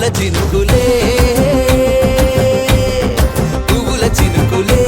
పువ్వుల చినుకులే పువ్వుల చినుకులే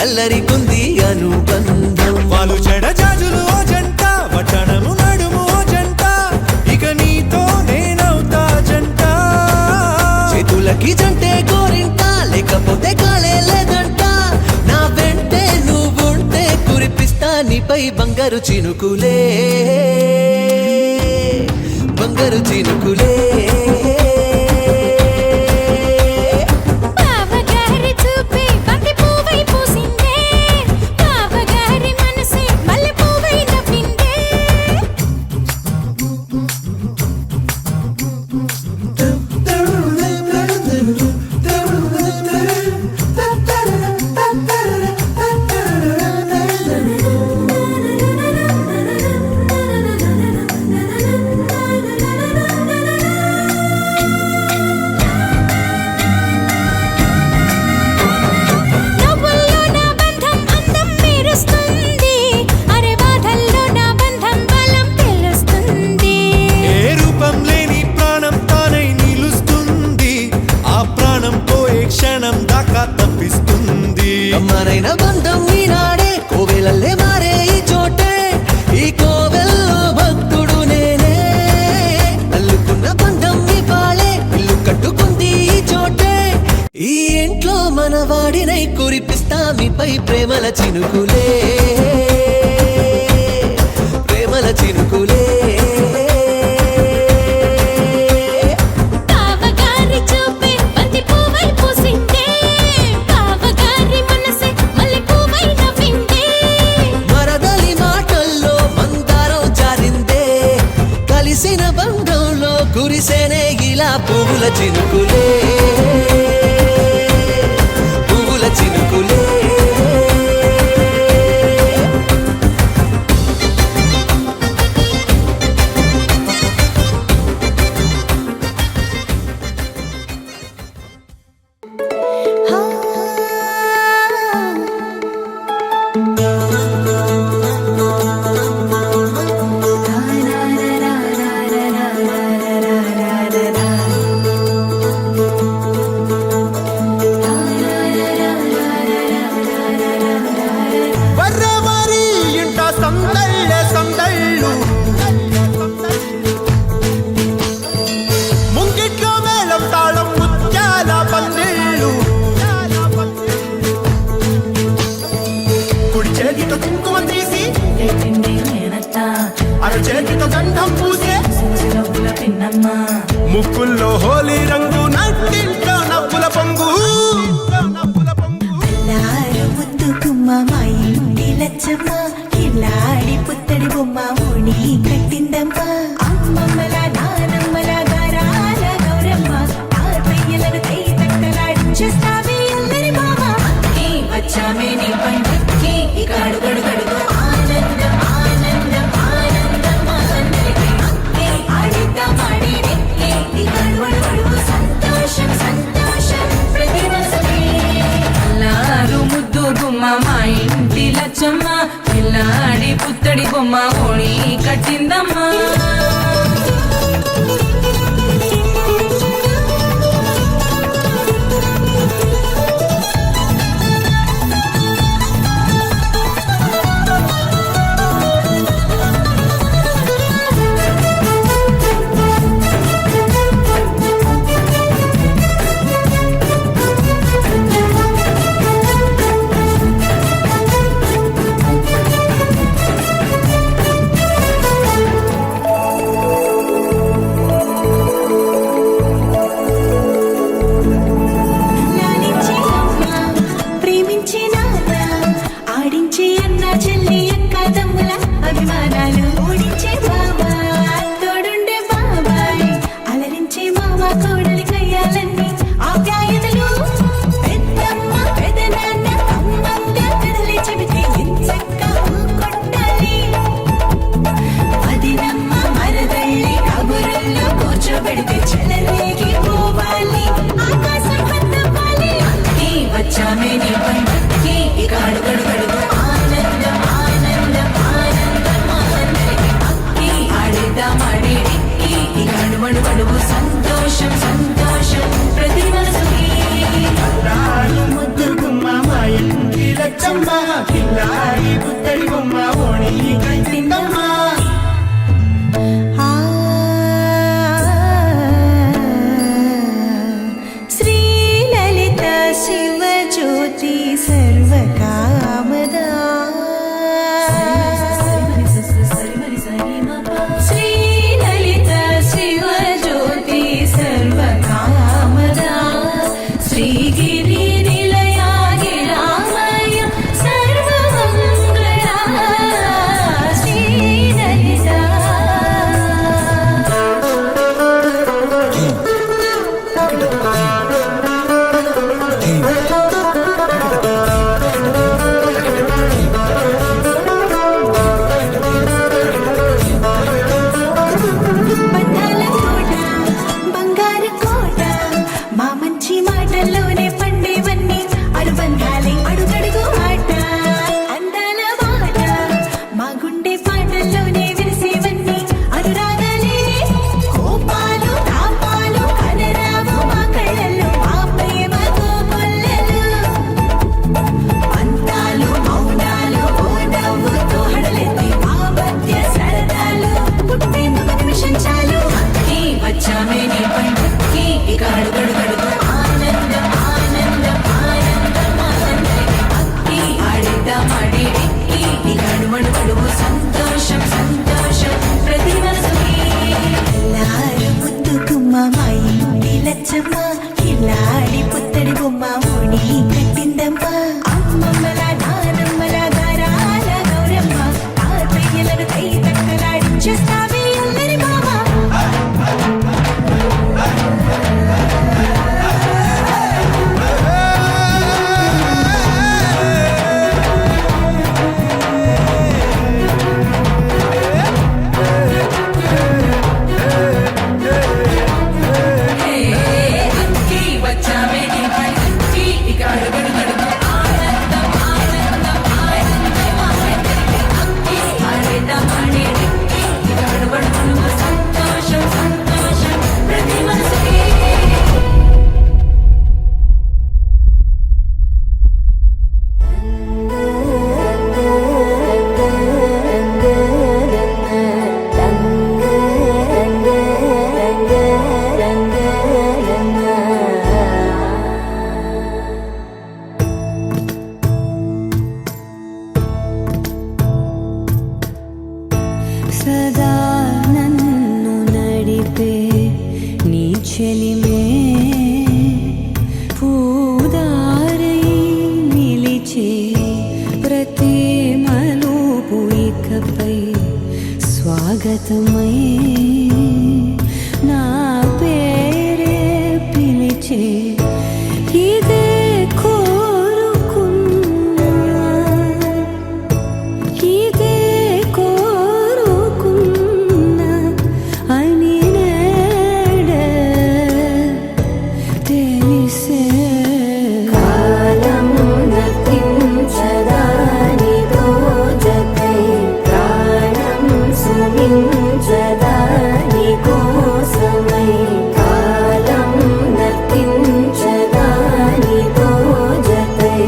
అల్లరికుంది అనుబంధం వాళ్ళు చెడజాజులు ఓ జంట వచనము నడుము ఓ జంట ఇక నీతో నేనవుతా జంట చేతులకి జంటే కోరింట లేకపోతే కాలే లేదంట నా వెంటే నువ్వుంటే కురిపిస్తా నీపై బంగారు చినుకులే బంగారు చినుకులే అమ్మనైన బంధం ఈనాడే కోవెలల్లే మారే ఈ చోటే ఈ కోవెల్లో భక్తుడు నేనే అల్లుకున్న బంధం ఇవాళే ఇల్లు కట్టుకుంది ఈ చోటే ఈ ఇంట్లో మన వాడినై కురిపిస్తా మీపై ప్రేమల చినుకులే ప్రేమల చినుకులే బంధంలో కురిసేనే ఇలా పువ్వుల చినుకులే పువ్వుల చినుకులే ముక్కుల్లో హోలీ రంగు నట్టింట్లో నవ్వుల పొంగు ముద్దు గుమ్మ మా ఇంటి లచ్చమ్మ ఇల్లాడి పుత్తడి బొమ్మ ఓణి కట్టిందమ్మా అమ్మమ్మల నానమ్మల గారాల గౌరమ్మ తాతయ్యలను కై తట్టలాడించేస్తావే అందరి మామ వచ్చామే నీ పంటకి ఇక అడుగడు గడుగు ఆనందం ఆనందం ఆనందం అందరికీ ఆడిద్దాం ఆడి సంతోషం సంతోషం ప్రతి అల్లారు ముద్దు గుమ్మ మా ఇంటి లచ్చమ్మ పిల్లాడి పుత్తడి బొమ్మ ఓణి కట్టిందమ్మా మా ఇంటి లచ్చమ్మ కిల్లాడి పుత్తడి బొమ్మ ఓణి కట్టిందమ్మా అమ్మమ్మల నానమ్మల గారాల గౌరమ్మ తాతయ్యలను కై తక్కలాడించేస్తావే అల్లరి మామ అక్కి వచ్చామే నీ పనికి ఇక అడుగడు గడుగు ఆనందం ఆనందం ఆనందం అక్కి ఆడేద్దామనే ఇక అడుగడు గడుగు సంతోషం సంతోషం ప్రతి మనసుకి సదా నన్ను నడిపే నీ చెలిమే పూదారై నిలిచే ప్రతి మలుపు ఇకపై స్వాగతమై నా పేరే పిలిచే ఇదే కోరుకున్నా ఇదే కోరుకున్నా అని నేడే తెలిసే కాలం నతించదాని దోజకై ప్రాణం సుమించదాని కోసమై కాలం నతించదాని దోజకై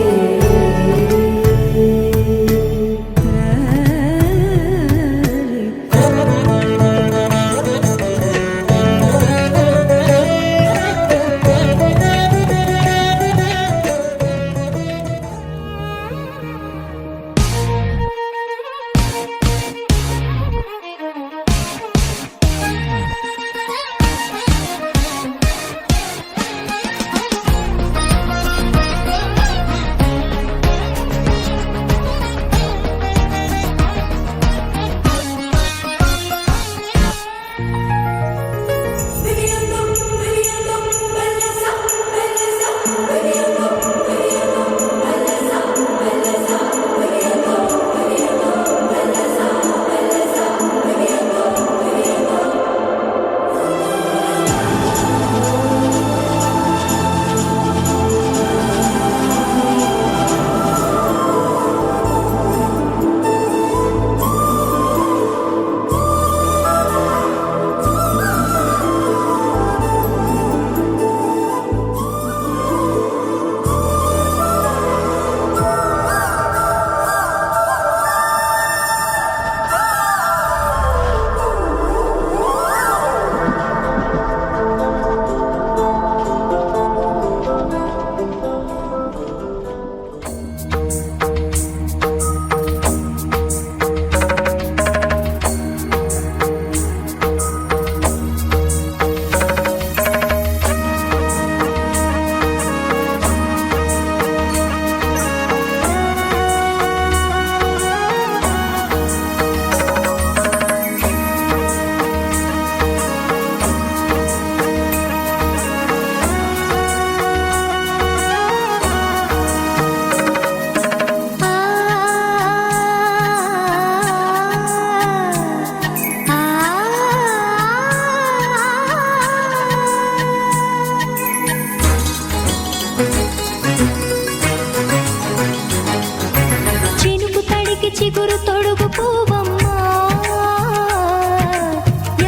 చిగురు తొడుగు పూవమ్మా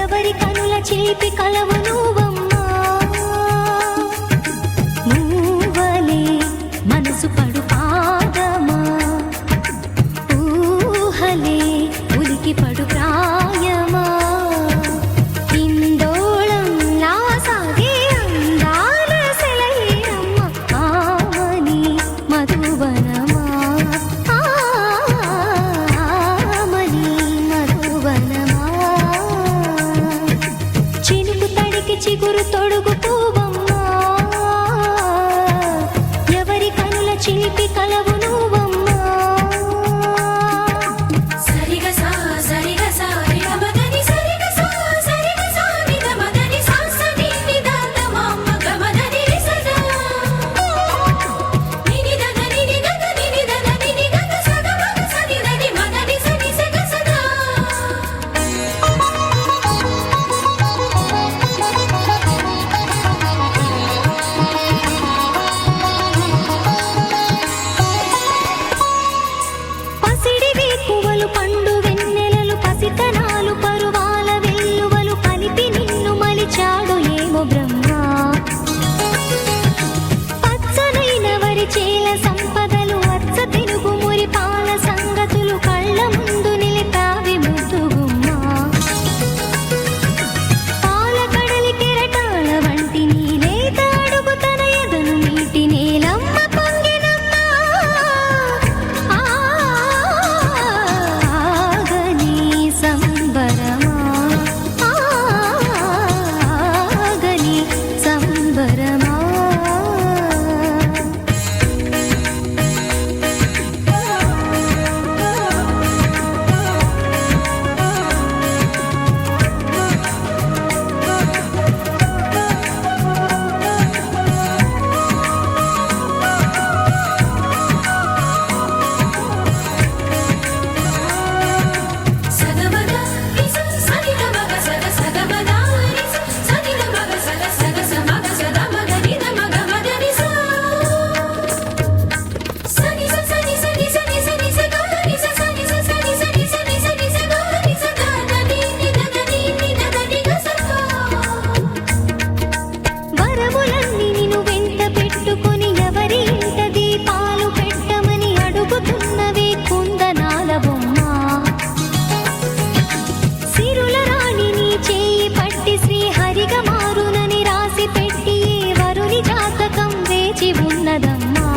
ఎవరి కనుల చిలిపి కలవు నువ్వమ్మా మూవలే మనసు పడు పాదమా ఊహలే ఉలికి పడు ప్రాయమా ఇందోళం లాసాగే అందాల సెలయేరమ్మ ఆమని మధువనమా చినుకు తడి తొడుగు పువ్వమ్మా ఎవరి కనుల చిలిపి కలవు నువ్వమ్మా సరిగ సా సరిగ సా రిగ మదని సరిగ సా సరిగ సా నిద మదని సా సని నిదాత మమ్మ గమదని రిసదా నిని దద నిని దద నిని దద నిని దద సద మగ సని దని మదని సని సగ సదా పసిడి వేకువలు పండు వెన్నెలలు పసితనాలు పరువాల వెల్లువలు కలిపి నిన్ను మలిచాడు ఏమో బ్రహ్మ పచ్చనైన వరి చేల సంపదలు అచ్చ తెలుగు మురి పాల సంగతులు కళ్ళ ముందు నిలిపావి ముద్దుగుమ్మ పాల కడలి కెరటాల వంటి నీలేత అడుగు తన ఎదను నీటి నేలమ్మ పొంగినమ్మ ఆగని సంబరమా ఆగని సంబరమా సగమగ రిస సని మగ సగ సగమగ రిస సని మగ సగ సగ సమగ సద మగ నిద మగ మగ రిస సని సని సని సని సని సగ రిస సని సని సని సని సని సగ రిస దద ని దద ని దద ని గసక వరములన్నీ నిన్ను వెంట పెట్టుకొని ఎవరి ఇంట దీపాలు పెట్టమని అడుగుతున్నవే కుందనాల బొమ్మ సిరుల రాణి నీ చేయి పట్టి శ్రీహరిగా మారునని రాసి పెట్టి ఏ వరుని జాతకం వేచి ఉన్నదమ్మా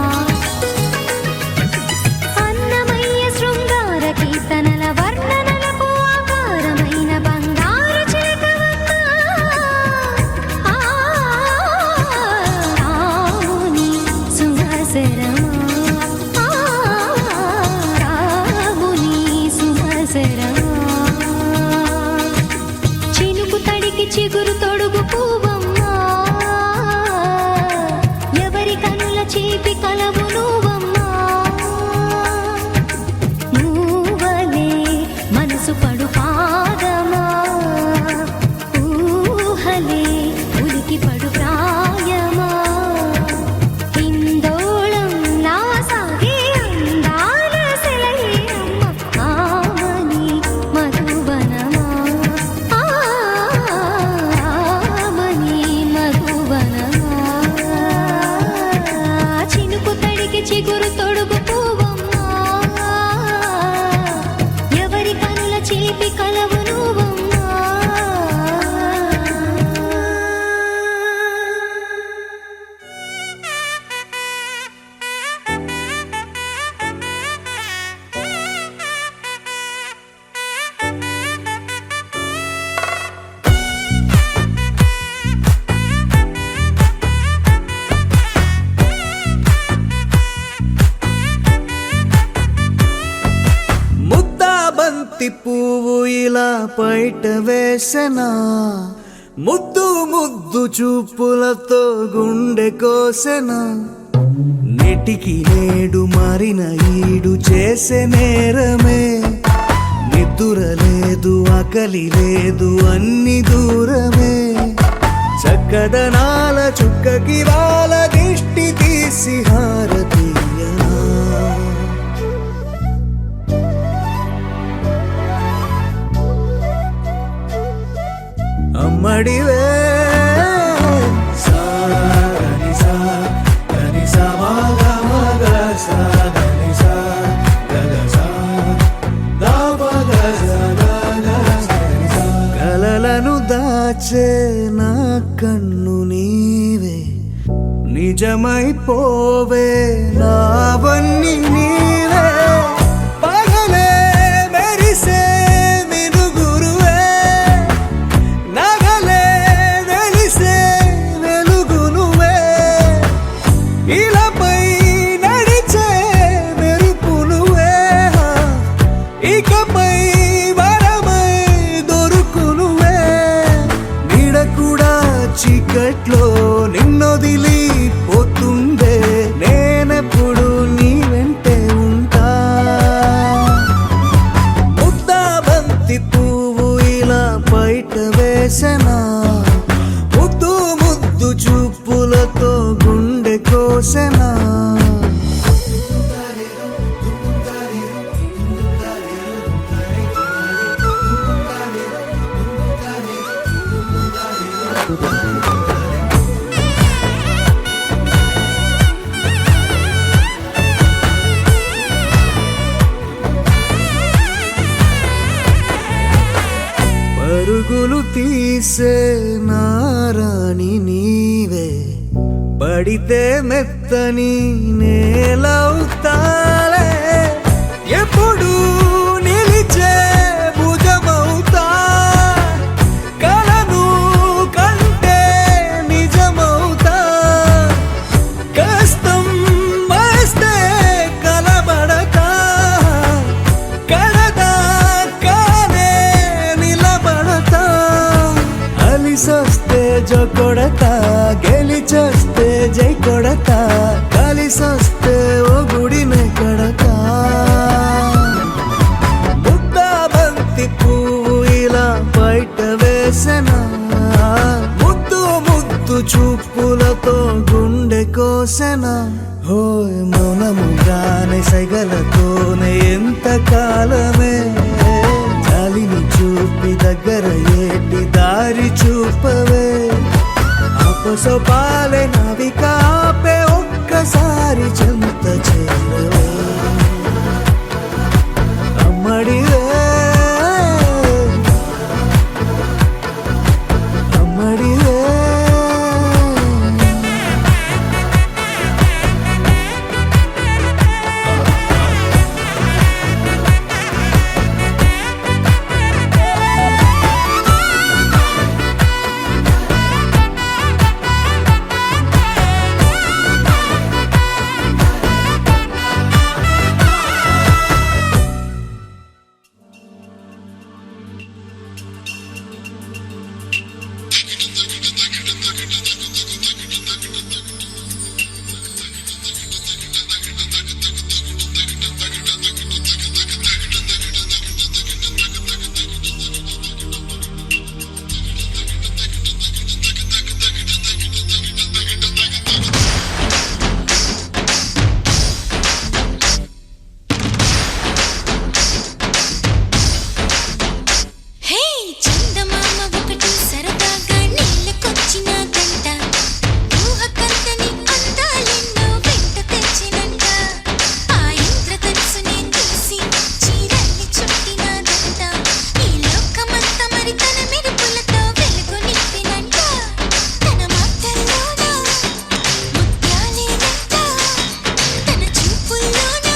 అన్నమయ్య శృంగార కీర్తనల వర్ణనలకు ఆకారమైన బంగారు చిలకవమ్మా రాముని సుమసరమా రాముని సుమసరమా చినుకు తడికి చిగురు తొడుగు పువ్వమ్మా ఎవరి కనుల చీపి కలవు నువ్వమ్మా నువ్వలే మనసు పడు పాదమా ఊహలే ఉలికి పడు ప్రాయమా హిందోళం నా సాగే అందాల సెలయేరమ్మ ఆమని మధువనమా ఆమని మధువనమా చినుకు తడికి చిగురు తొడుగు పువ్వమ్మా ఎవరి కనుల చిలిపి కలవు నువ్వమ్మా ముద్దా బంతి పువ్వు ఇలా బయట వేసెనా ముద్దు ముద్దు చూపులతో గుండె కోసెనా నెటికి నేడు మారిన ఈడు చేసే నేరమే నిద్దుర లేదు ఆకలి లేదు అన్ని దూరమే చక్కదనాల చుక్కకి వాళ్ళ దిష్టి తీసి హారతీయనా అమ్మడివే సాని సా దని సా మగ మగ సా దని సా గగ సా దా పగ సా గగ దని సా కలలను దాచే నా కన్ను నీవే నిజమైపోవే నావన్నీ నీవే పగలే మెరిసే మినుగురువే నగలే వెలిసే నిన్నొదిలి పోతుందే నేనెప్పుడు నీ వెంటే ఉంటా ముద్దా బంతి పువ్వు ఇలా బయట వేసెనా ముద్దు ముద్దు చూపులతో గుండె కోసెనా పరుగులు తీసే నారాణి నీవే పడితే మెత్తని నేలవుతాలే ఎప్పుడు నిలిచే భుజమవుతా కలను కంటే నిజమవుతా కష్టం వస్తే కలబడతా కడదాకానే నిలబడతా అలిసొస్తే జో కొడతా గెలిచొస్తే జై కొడతా కలిసొస్తే ఓ గుడినే కడతా ముద్దా బంతి పువ్వు ఇలా బయట వేసెనా ముద్దు ముద్దు చూపులతో గుండె కోసెనా హోయ్ మౌనముగానే సైగలతోనే ఎంత కాలమే జాలిని చూపి దగ్గర ఏటి దారి చూపవే అపసపాలే నవికాపే ఒక్కసారి చెంత చేరవే అమ్మడివే అమ్మడివే హే చందమామ ఒకటి సరదాగా నీళ్ళకొచ్చిన గంట ఊహ కందని అందాలెన్నో వెంట తెచ్చినంట ఆ ఇంద్రధనుసునే తీసి చీరల్ని చుట్టినాదంట ఈ లోకమంతా మరి తన మెరుపులతో వెలుగు నింపినంట తన మాటల్లోన ముత్యాలేనంట తన చూపుల్లోన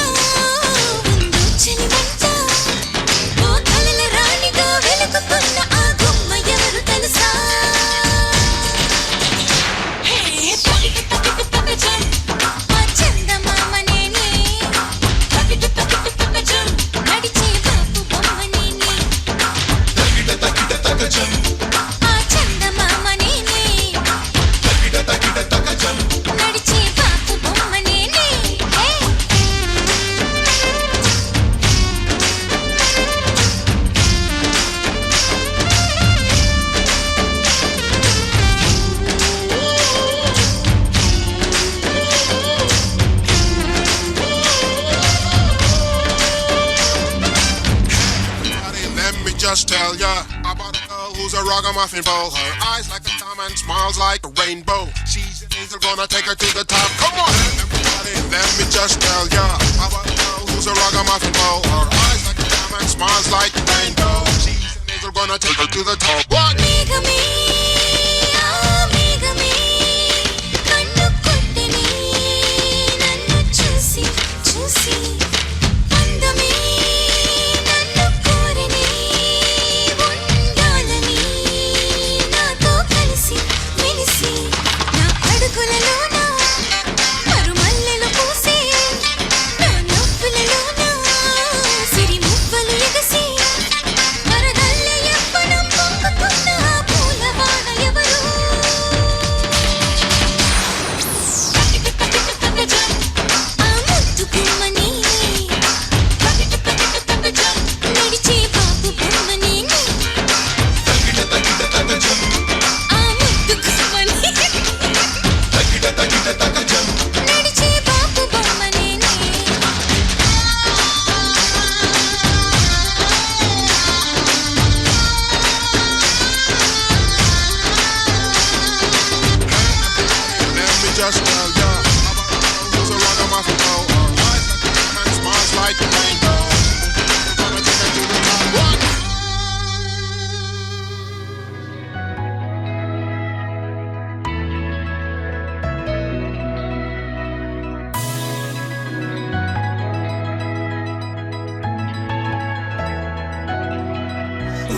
ఉందో చెలిమంట ఓ కలల రాణిగా వెలుగుతున్న ఆ గుమ్మ ఎవరు తెలుసా హే తగిట తగిట తగజం ఆ చందమామ నేనే తగిట తగిట తగజం నడిచే బాపు బొమ్మ నేనే తగిట తగిట తగజం ఆ చందమామ నేనే తగిట తగిట తగజం నడిచే బాపు బొమ్మ నేనే హే Let me just tell ya about a girl who's a ragamuffin fool. Her eyes like a diamond, smiles like a rainbow. She's an angel, gonna take her to the top. Come on, everybody, let me just tell ya about a girl who's a ragamuffin fool. Her eyes like a diamond, smiles like a rainbow. She's an angel, gonna take her to the top. What? మేఘమే ఆ మేఘమే కన్ను కొట్టెనే నన్ను చూసి చూసి అందమే నన్ను కోరెనే ఉండాలని నాతో కలిసి మెలిసి నా అడుగులలోన మరుమల్లెలు పూసే నా నవ్వులలోన సిరి మువ్వలు ఎగసి వరదల్లె ఎప్పనం పొంగుతున్న ఆ పూలవాన just tell ya about a girl who's a ragamuffin girl. Her eyes like a diamond, smiles like a rainbow. Gonna take her to the top. What?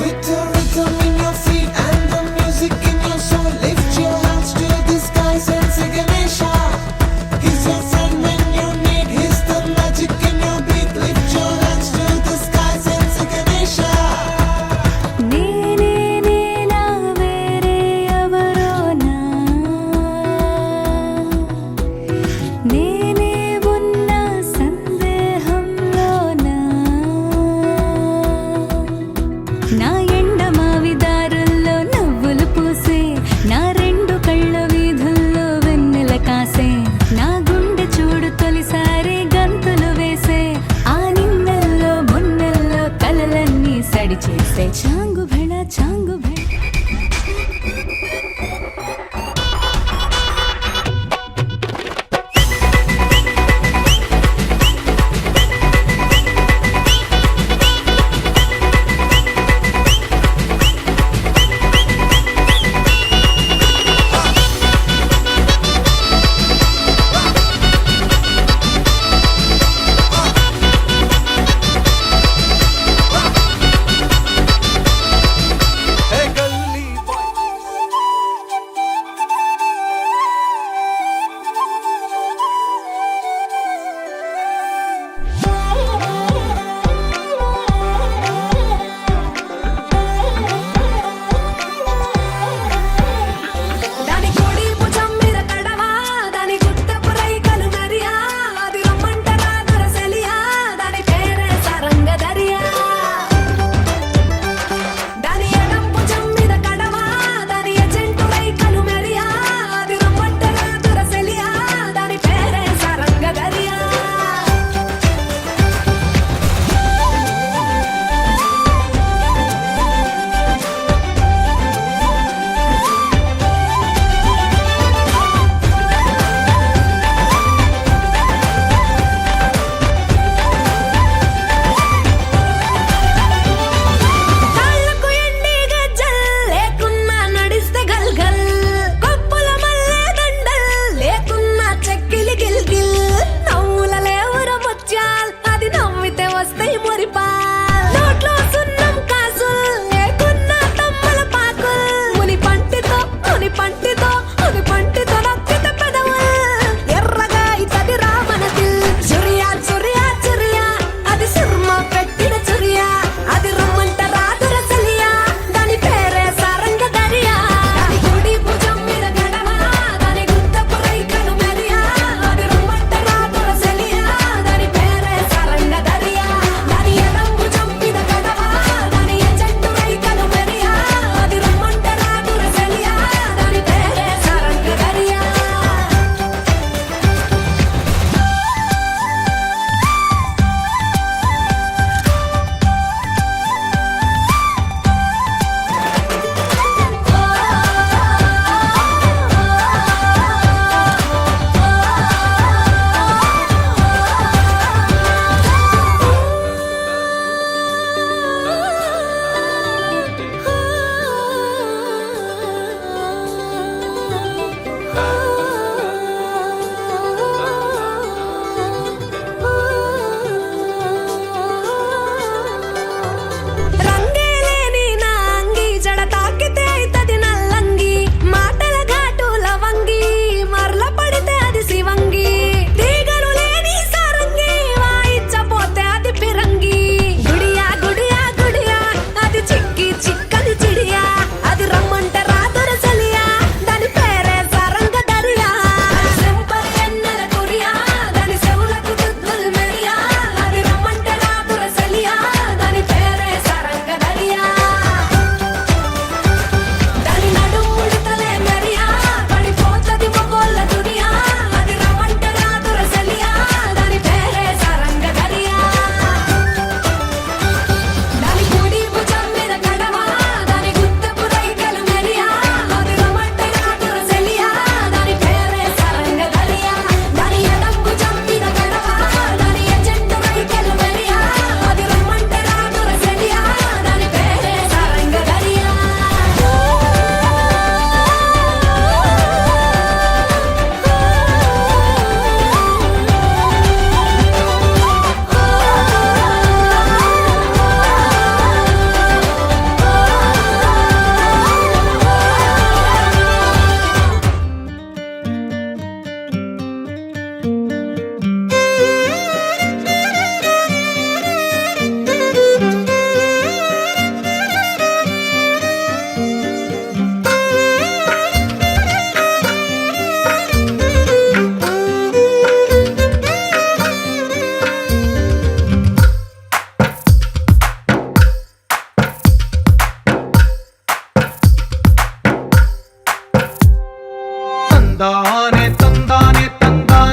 With the rhythm in your feet and the music in your soul, lift your hands to the skies and say Ganesha.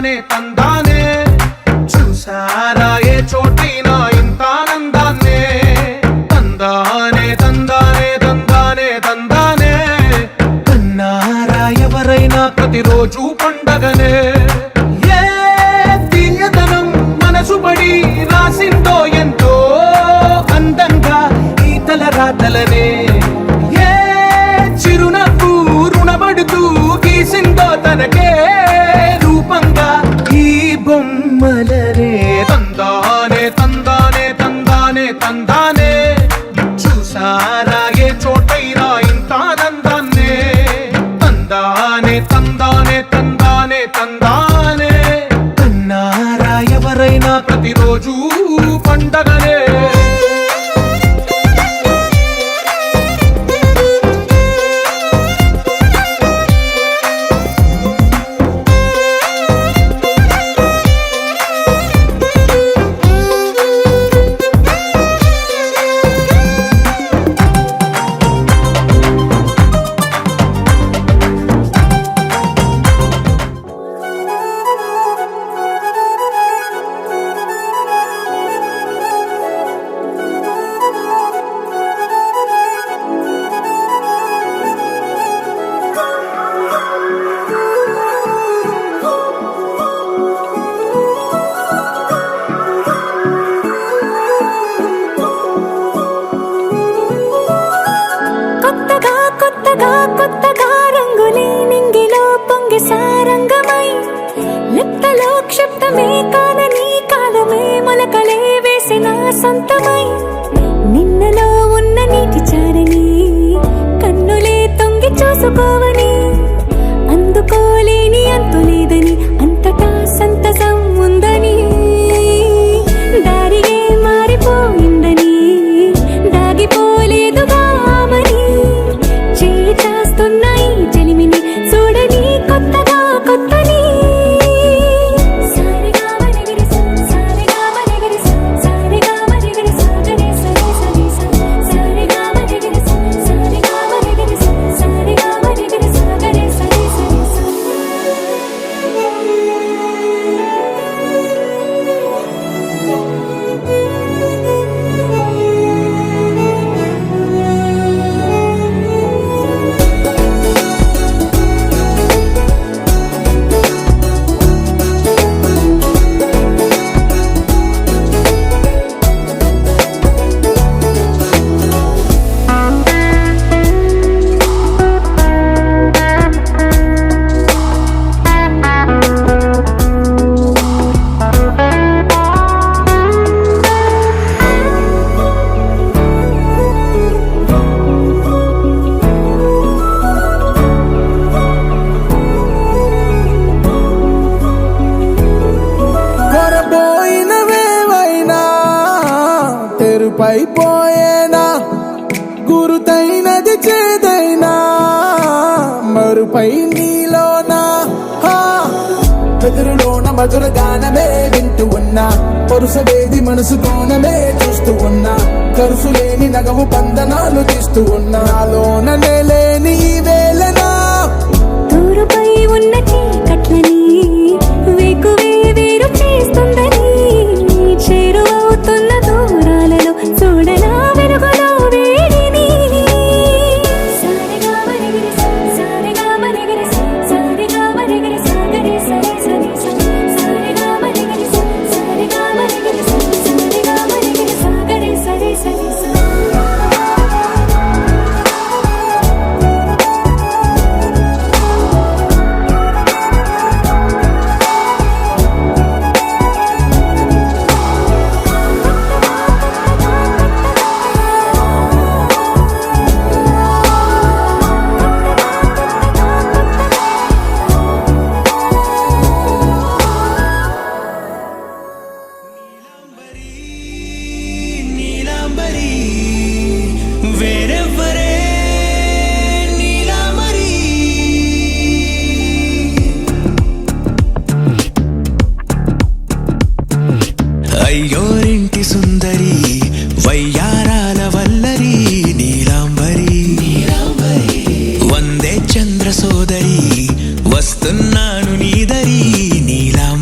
తందానే తందానే చూసారా ఏ చోటైనా ఇంత ఆనందాన్నే తందానే తందానే తందానే తందానే కన్నారా ఎవరైనా ప్రతిరోజు పండగనే ఏ తీయదనం మనసు పడి రాసిందో ఎంతో అందంగా ఈ తల రాతలనే ఏ చిరునవ్వు రుణపడుతూ గీసిందో తనకే రూపంగా ఈ బొమ్మలనే తందానే తందానే తందానే తందానే చూసారా ఏ చోటైనా ఇంత ఆనందాన్నే తందానే తందానే తందానే తందానే కన్నారా ఎవరైనా ప్రతిరోజు పండగనే కొత్తగా కొత్తగా కొత్తగా రంగులే నింగిలో పొంగి సారంగమై లిప్తలో క్షిప్తమే కాదని కాలమే మొలకలే వేసిన సొంతమై నిన్నలో ఉన్న నీటి చారని కన్నులే తొంగి చూసుకోవని అందుకోలేని అంతులేదని అంతటా సంతసం ఉందని దారిగే మారిపోయిందని దాగిపోలేదుగా ఆమని చేయి చాస్తున్నాయి చెలిమిని చూడని కొత్తగా కొత్తని సారిగా మరిగిరి సారిగా మరిగిరి సారిగా మరిగిరి సాగరే సరి సరి సారిగా మరిగిరి సారిగా మరిగిరి సారిగా మరిగిరి సాగరే సరి సరి కొరబోయినవేవైనా తెరుపైపోయేనా గురుతైనది చేదైనా మరుపై నీలోనా ఎదురులోన మధుర గానమే వింటూ ఉన్నా పరుసవేది మనసు కోణమే చూస్తూ ఉన్నా కరుసులేని నగవు బంధనాలు తీస్తూ ఉన్నా లోన లేని ఈ వేళనా తూరుపై ఉన్న చీకట్లని వేకువే వేరు చేస్తుందని చేరువవుతున్న దూరాలలో చూడనా వెలుగులో వేడిని సారిగా మరిగిరి సారిగా మరిగిరి సారిగా మరిగిరి సాగరే సరి సరి సారిగా మరిగిరి సారిగా మరిగిరి సారిగా మరిగిరి సాగరే సరి సరి నీలాంబరి వేరెవ్వరే నీలాంబరి అయ్యోరింటి సుందరి వయ్యారాల వల్లరి నీలాంబరి వందే చంద్ర సోదరి వస్తున్నాను నీదరి నీలాంబరి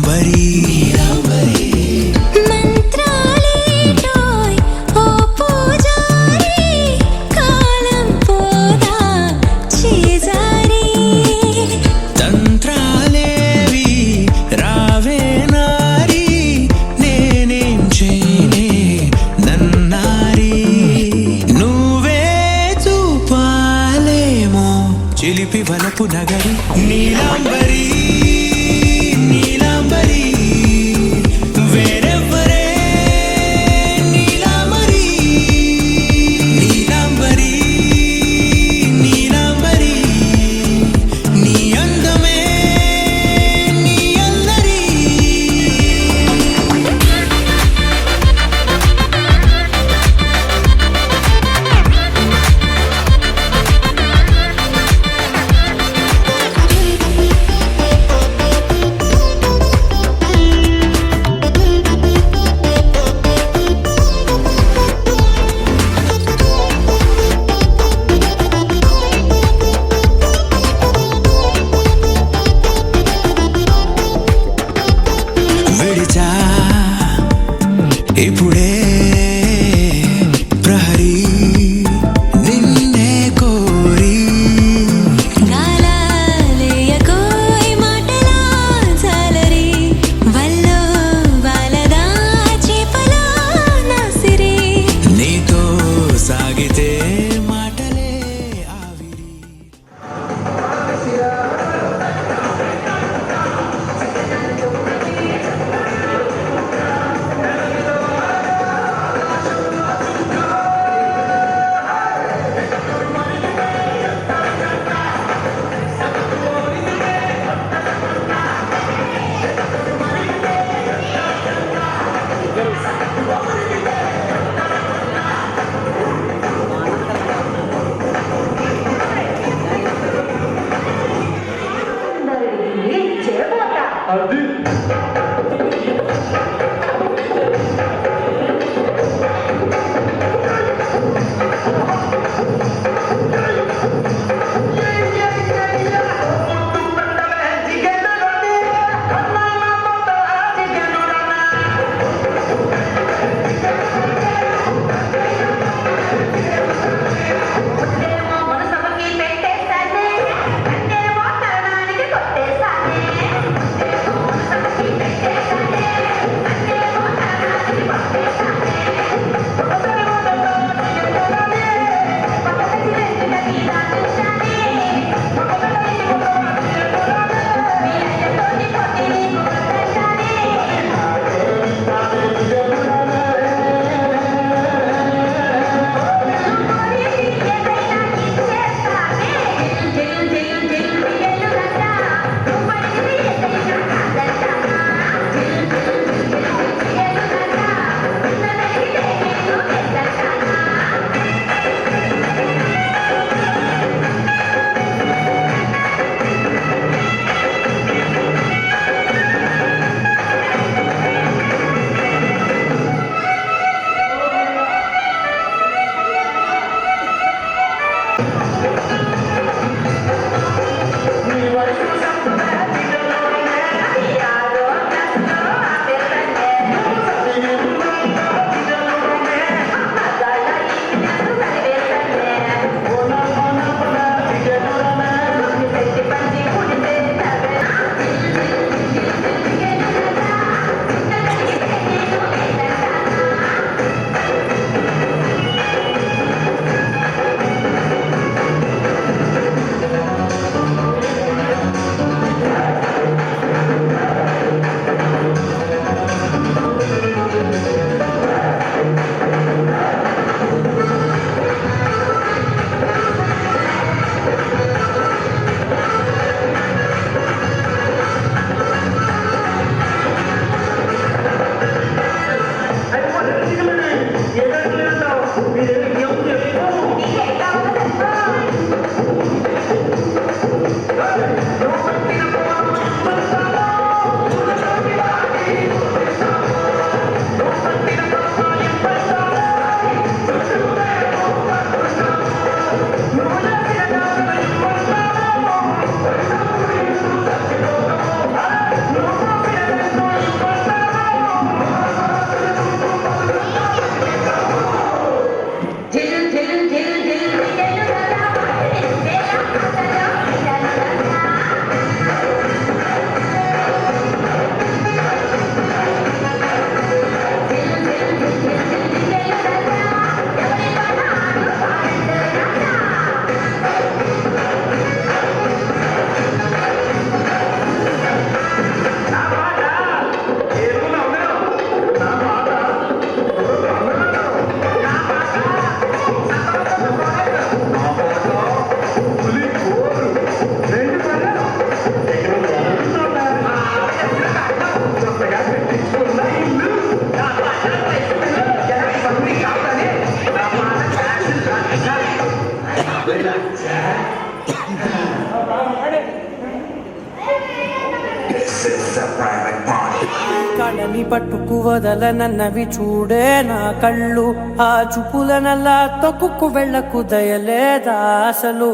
కళని పట్టుకు వదలనన్నవి చూడే నా కళ్ళు ఆ చూపులనల్లా తొక్కుకు వెళ్ళకు దయలేదా అసలు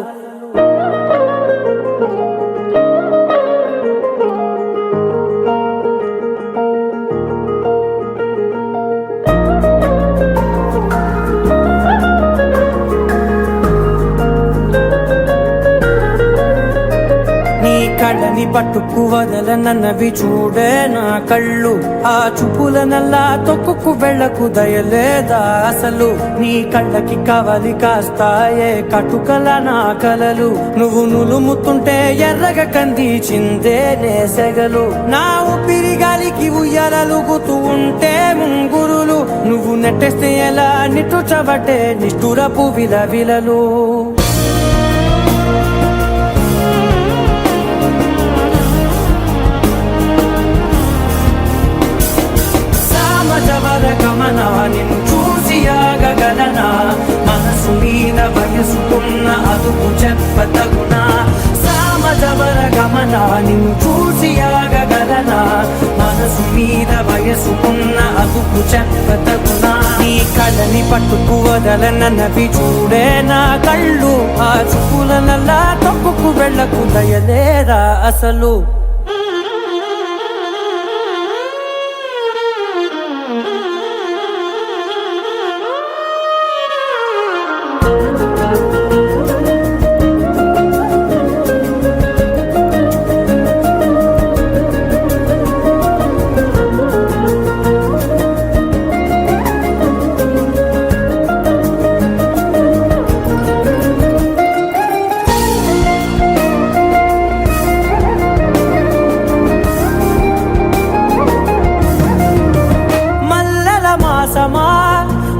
కళ్ళని పట్టుకు వదలనన్నవి చూడే నా కళ్ళు ఆ చూపులనల్లా తొక్కుకు వెళ్ళకు దయలేదా అసలు నీ కళ్ళకి కవలి కాస్తాయే కటుకల నా కలలు నువ్వు నులుముతుంటే ఎర్రగ కందిచిందే నేసెగలు నా ఊపిరి గాలికి ఉయ్యాలలుగుతూ ఉంటే ముంగురులు నువ్వు నెట్టేస్తే ఎలా నిట్టుచబట్టే నిష్ఠురపు విలవిలలు గమన నిన్ను చూసి ఆగగలనా మనసు మీద వయసుకున్న అదుపు చెప్పతగునా సామజవర గమన నిన్ను చూసి అదుపు చెప్పతగునా నీ కళ్ళని పట్టుకు వదలనన్నవి చూడే నా కళ్ళు ఆ చూపులనల్లా తప్పుకు వెళ్ళకు దయలేరా అసలు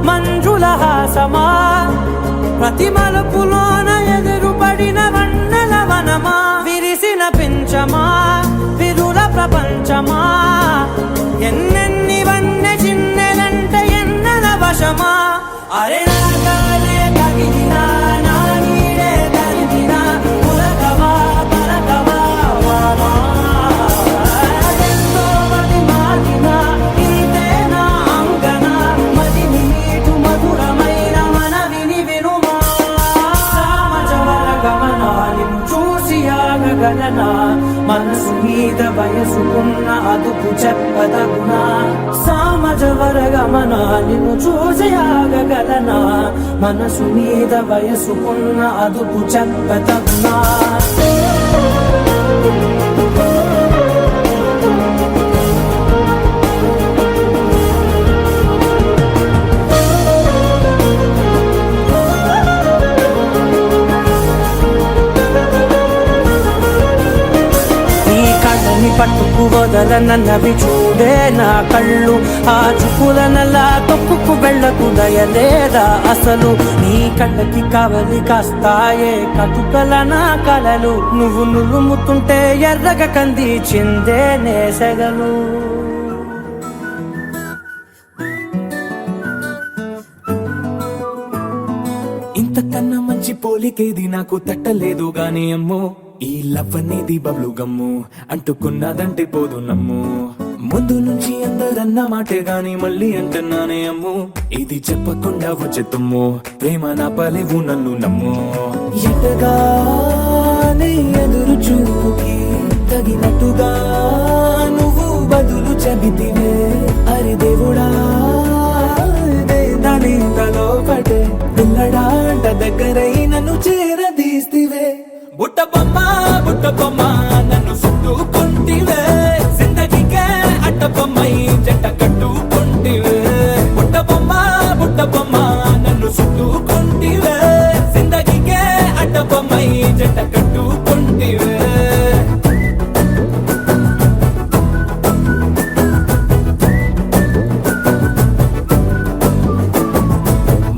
మంజుల హాసమా ప్రతి మలుపులోన ఎదురుపడిన వన్నెల వనమా విరిసిన పించమా విరుల ప్రపంచమా ఎన్నెన్ని వన్నె చిన్నెలంటే ఎన్నెల వశమా అరే నాగాలే తగిలినా నా నీడే తరిమినా ఉలకవా పలకవా వామా ఎంతో మది మాటినా ఇంతేనా అంగన మదిని నీటు మధురమైన మనవిని వినుమా సామజవర గమనాలను చూసి ఆగగలనా మనసు మీద వయసుకున్న అదుపు చెప్పదగునా సామజవర గమనాలను చూసి ఆగగలనా మనసు మీద వయసుకున్న అదుపు చెప్పదగునా పట్టుకు వదలనన్నవి చూడే నా కళ్ళు ఆ చూపులనల్లా తొక్కుకు వెళ్ళకు దయలేదా అసలు నీ కళ్ళకి కావలి కాస్తాయే కటుకల నా కలలు నువ్వు నులుముతుంటే ఎర్రగ కంది చిందే నేసగలు ఇంతకన్నా మంచి పోలికేది నాకు తట్టలేదు గాని అమ్మో ఈ లవ్ అనేది బబ్లు గమ్ము అంటుకున్నదంటే పోదు నమ్ము ముందు నుంచి అందరన్న మాటే గాని మళ్ళీ అంటున్నానే అమ్ము ఇది చెప్పకుండా వచ్చే తుమ్ము ప్రేమ నా పలేవు నన్ను నమ్ము ఎటగానే ఎదురు చూకి తగినట్టుగా నువ్వు బదులు చెబితివే అరి దేవుడా దాని తలో పడే పిల్లడాంట దగ్గరై నన్ను చేరదీస్తివే బుట్ట బొమ్మ నన్ను చుట్టుకుంటివే జిందగీకే అట్ట బొమ్మై జంట కట్టుకుంటివే బుట్ట బొమ్మ నన్ను చుట్టుకుంటివే జిందగీకే అట్ట బొమ్మై జంట కట్టుకుంటివే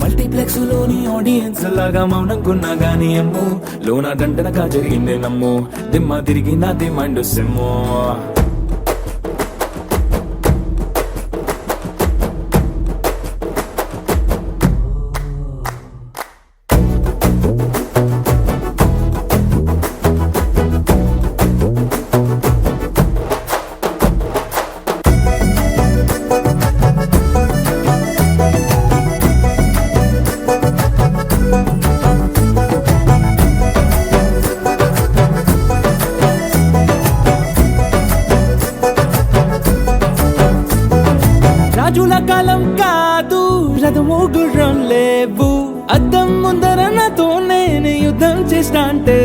మల్టీప్లెక్స్ లోని ఆడియన్స్ లాగా మౌనంకున్నా గానీ అమ్ము లోన దండనగా జరిగిందే నమ్ము దిమ్మ తిరిగి నాదే మైండ్ సిమ్ము రాజుల కాలం కాదు రథము గుర్రం లేవు అద్దం ముందర నాతో నేను యుద్ధం చేస్తా అంటే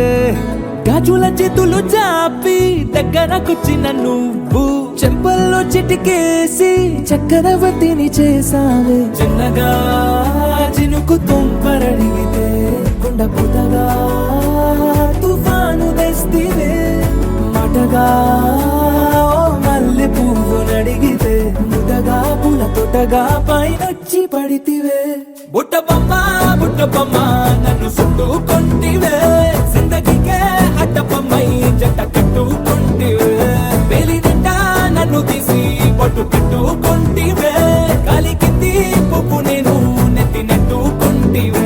గాజుల చేతులు చాపి దగ్గరకొచ్చిన నువ్వు చెంపల్లో చిటికేసి చక్రవర్తిని చేసావే చిన్నగా చినుకు తుంపరడిగితే కొండ పుతగా తుఫాను తెస్తివే మాటగా మల్లె పువ్వు నడిగితే ముదగా పూల తోటగా పైనొచ్చి పడితివే బుట్ట బొమ్మ నన్ను చుట్టుకుంటివే జిందగీకే అట్ట బొమ్మై జంట కట్టుకుంటివే వేలి నిండా నన్ను తీసి పట్టు కట్టుకుంటివే గాలి కింది పువ్వు నేను నెత్తి నెట్టుకుంటివే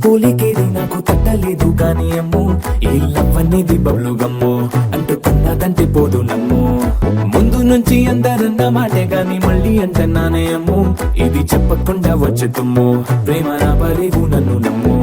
పోలికేది నాకు తట్టలేదు గాని అమ్ము ఈ లవ్ అనేది బబ్లు గమ్ము అంటుకున్నదంటే పోదు నమ్ము ముందు నుంచి అందరన్న మాటే గాని మళ్ళీ అంటున్నానే అమ్ము ఇది చెప్పకుండా వచ్చే తుమ్ము ప్రేమ నా బలేవు నన్ను నమ్ము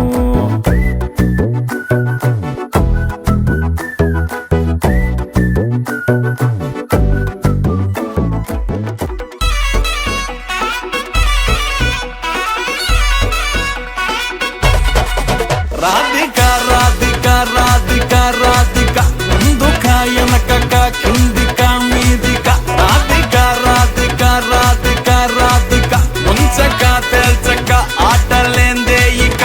రాధిక రాధిక రాధిక రాధిక ముందుక వెనకక కిందిక మీదిక రాధిక రాధిక రాధిక రాధిక ముంచక తేల్చక ఆటలేందే ఇక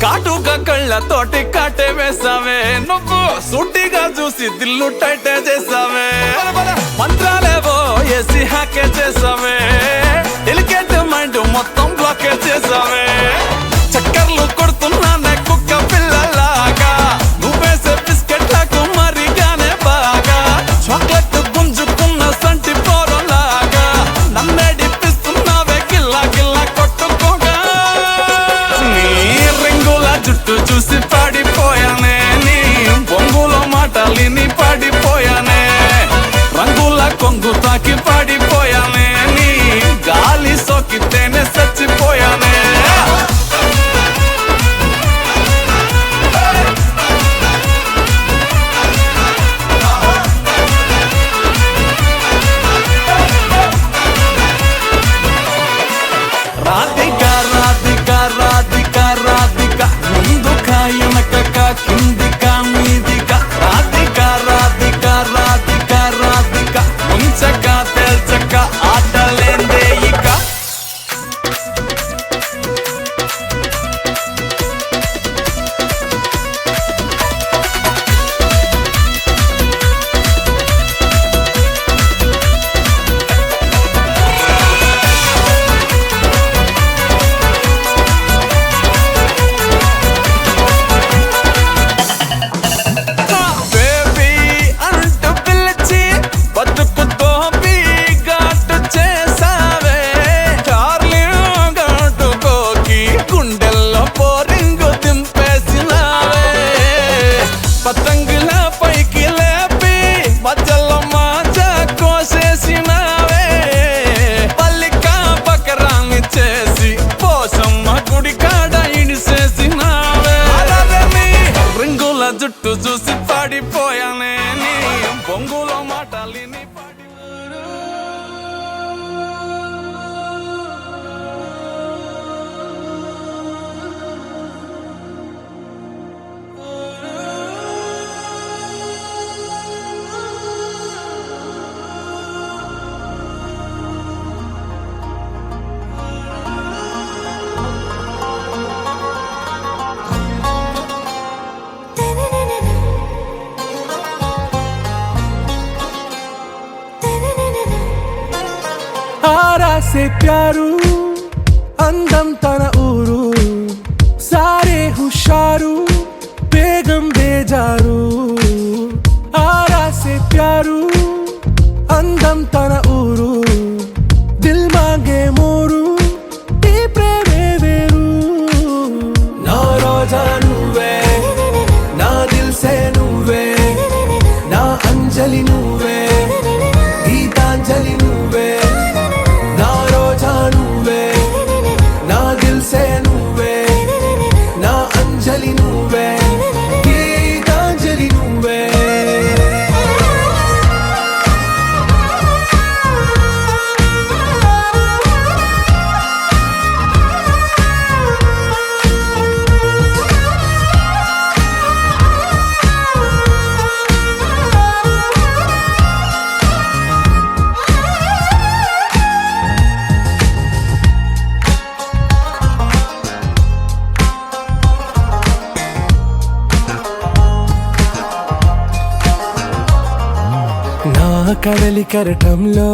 కాటుక కళ్ళతోటి కాటే వేసావే నువ్వు సూటిగా చూసి దిల్లు టైటే చేసావే మంత్రాలేవో వేసి హ్యాకే చేసావే డెలికేట్ మైండ్ మొత్తం బ్లాకే చేసావే చక్కర్లు కొడుతున్నానే కుక్క పిల్లలాగా నువ్వేసే బిస్కెట్లకు మరిగానే బాగా చాక్లెట్ గుంజుకున్న సంటి పోరలాగా నన్నేడిపిస్తున్నావే గిల్లా గిల్లా కొట్టుకోగా నీ రింగుల జుట్టు చూసి పాడిపోయానే నీ బొంగులో మాటలిని పాడిపోయానే రంగుల కొంగు తాకి పాడిపోయానే నీ గాలి సోకితేనే చచ్చిపోయానే రాధిక రాధిక రాధిక రాధిక ముందుక వెనకక కిందిక మీదిక రాధిక రాధిక రాధిక రాధిక ముంచక తేల్చక ఆటలేందే ఇక బేబీ అంటూ పిలిచి బతుకుతో ఘాటు చేసావే చార్లింగ్ ఘాటుకోకి గుండెల్లో పోరింగు దింపేసినావే పతంగుల పైకి లేపి మధ్యలో మాజా కోసేసినావే పల్లిక బకరాన్ని చేసి పోసమ్మ గుడి కాడ ఇడిసేసినావే రింగుల జుట్టు చూసి పాడిపోయానే నీ బొంగులో మాటలిని పాడి आरा से प्यारू అందం తన ఊరు సారే హుషారు బేగం బేజారు ఆరా సే ప్యారు అందం తన ఊరు దిల్ మాంగే మోరు ఈ ప్రేమే వేరు నా రోజా నువ్వే నా దిల్ సే నువ్వే నా అంజలి నువ్వే గీతాంజలి నువ్వే నా రోజా నువ్వే నా దిల్ సే నువ్వే నా అంజలి నువ్వే గీతాంజలి నువ్వే నా కడలి కరటంలో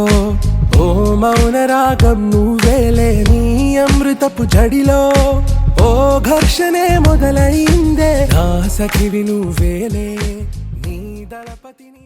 ఓ మౌన రాగం నువ్వేలే నీ అమృతపు జడిలో ఓ ఘర్షణే మొదలైందే నా సఖివి నువ్వేలే నీ దళపతిని